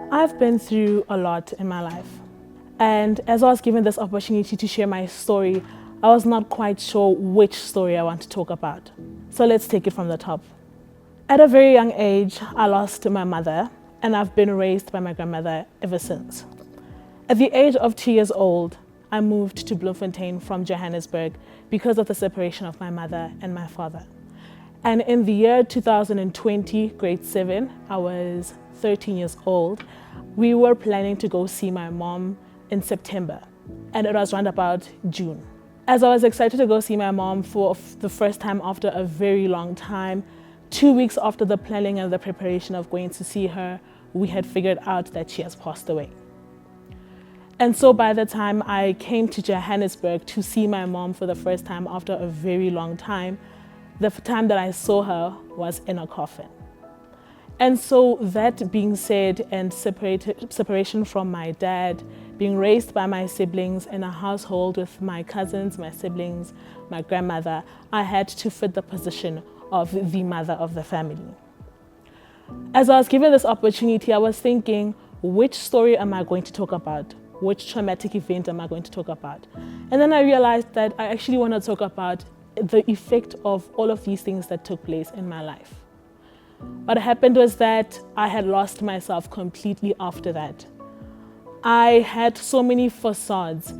I've been through a lot in my life. And as I was given this opportunity to share my story, I was not quite sure which story I want to talk about. So let's take it from the top. At a very young age, I lost my mother, and I've been raised by my grandmother ever since. At the age of 2 years old, I moved to Bloemfontein from Johannesburg because of the separation of my mother and my father. And in the year 2020, grade 7, I was 13 years old. We were planning to go see my mom in September, and it was around about June. As I was excited to go see my mom for the first time after a very long time, 2 weeks after the planning and the preparation of going to see her, we had figured out that she has passed away. And so by the time I came to Johannesburg to see my mom for the first time after a very long time, the time that I saw her was in a coffin. And so that being said, and separation from my dad, being raised by my siblings in a household with my cousins, my siblings, my grandmother, I had to fit the position of the mother of the family. As I was given this opportunity, I was thinking, which story am I going to talk about? Which traumatic event am I going to talk about? And then I realized that I actually want to talk about the effect of all of these things that took place in my life. What happened was that I had lost myself completely after that. I had so many facades,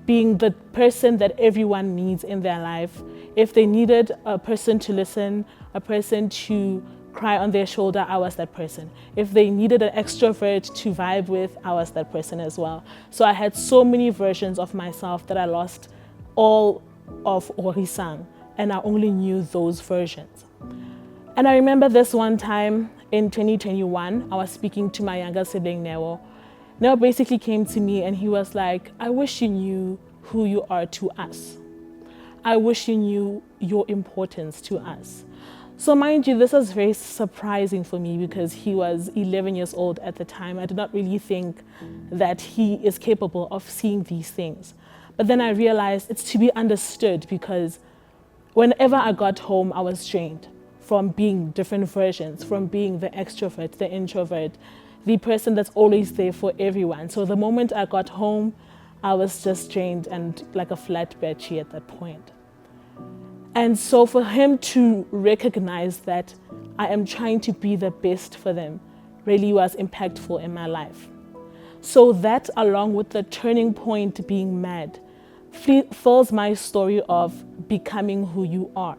being the person that everyone needs in their life. If they needed a person to listen, a person to cry on their shoulder, I was that person. If they needed an extrovert to vibe with, I was that person as well. So I had so many versions of myself that I lost all of Rorisang, and I only knew those versions. And I remember this one time in 2021, I was speaking to my younger sibling, Neo. Neo basically came to me and he was like, I wish you knew who you are to us. I wish you knew your importance to us. So mind you, this was very surprising for me because he was 11 years old at the time. I did not really think that he is capable of seeing these things. But then I realized it's to be understood because whenever I got home, I was drained from being different versions, from being the extrovert, the introvert, the person that's always there for everyone. So the moment I got home, I was just drained and like a flat battery at that point. And so for him to recognize that I am trying to be the best for them really was impactful in my life. So that, along with the turning point being mad, fills my story of becoming who you are.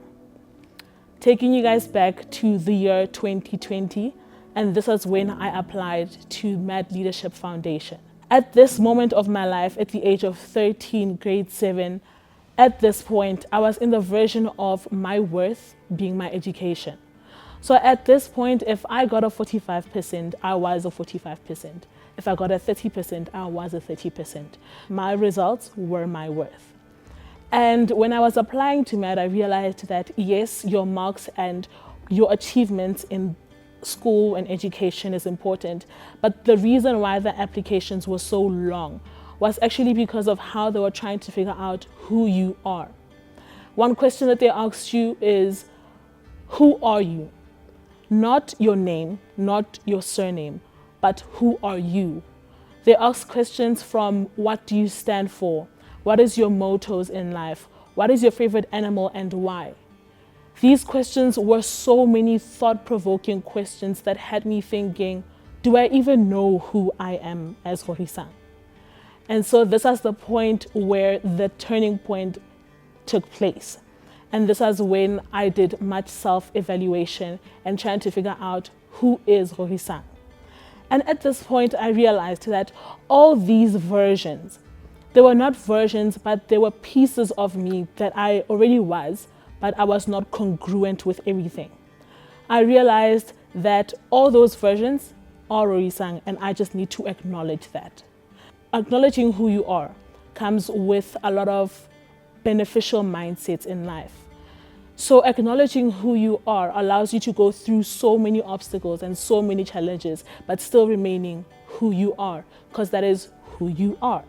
Taking you guys back to the year 2020, and this is when I applied to Mad Leadership Foundation. At this moment of my life, at the age of 13, grade 7, at this point, I was in the version of my worth being my education. So at this point, if I got a 45%, I was a 45%. If I got a 30%, I was a 30%. My results were my worth. And when I was applying to MAD, I realized that yes, your marks and your achievements in school and education is important, but the reason why the applications were so long was actually because of how they were trying to figure out who you are. One question that they asked you is, who are you? Not your name, not your surname, but who are you? They asked questions from what do you stand for? What is your mottos in life? What is your favorite animal and why? These questions were so many thought-provoking questions that had me thinking, do I even know who I am as Rorisang? And so this is the point where the turning point took place. And this is when I did much self-evaluation and trying to figure out who is Rorisang. And at this point, I realized that all these versions, they were not versions, but they were pieces of me that I already was, but I was not congruent with everything. I realized that all those versions are Rorisang, and I just need to acknowledge that. Acknowledging who you are comes with a lot of beneficial mindsets in life. So acknowledging who you are allows you to go through so many obstacles and so many challenges, but still remaining who you are, because that is who you are.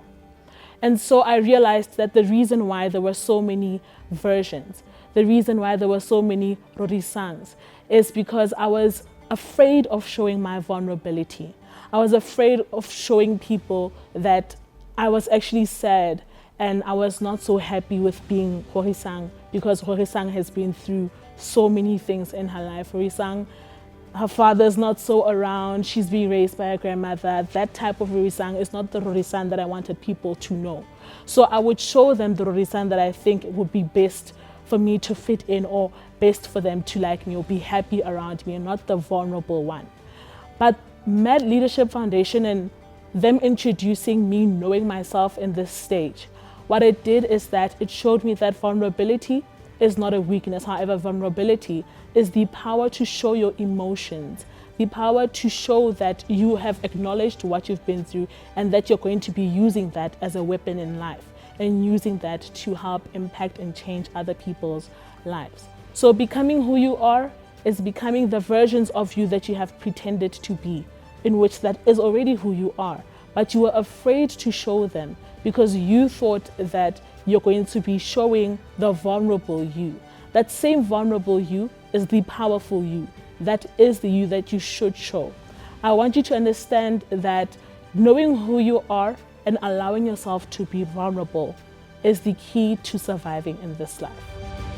And so I realized that the reason why there were so many versions, the reason why there were so many Rorisangs, is because I was afraid of showing my vulnerability. I was afraid of showing people that I was actually sad and I was not so happy with being Rorisang, because Rorisang has been through so many things in her life. Rorisang, her father's not so around, she's being raised by her grandmother. That type of Rorisang is not the Rorisang that I wanted people to know. So I would show them the Rorisang that I think would be best for me to fit in, or best for them to like me or be happy around me, and not the vulnerable one. But Mad Leadership Foundation and them introducing me knowing myself in this stage, what it did is that it showed me that vulnerability is not a weakness. However, vulnerability is the power to show your emotions, the power to show that you have acknowledged what you've been through and that you're going to be using that as a weapon in life and using that to help impact and change other people's lives. So becoming who you are is becoming the versions of you that you have pretended to be, in which that is already who you are, but you were afraid to show them because you thought that you're going to be showing the vulnerable you. That same vulnerable you is the powerful you. That is the you that you should show. I want you to understand that knowing who you are and allowing yourself to be vulnerable is the key to surviving in this life.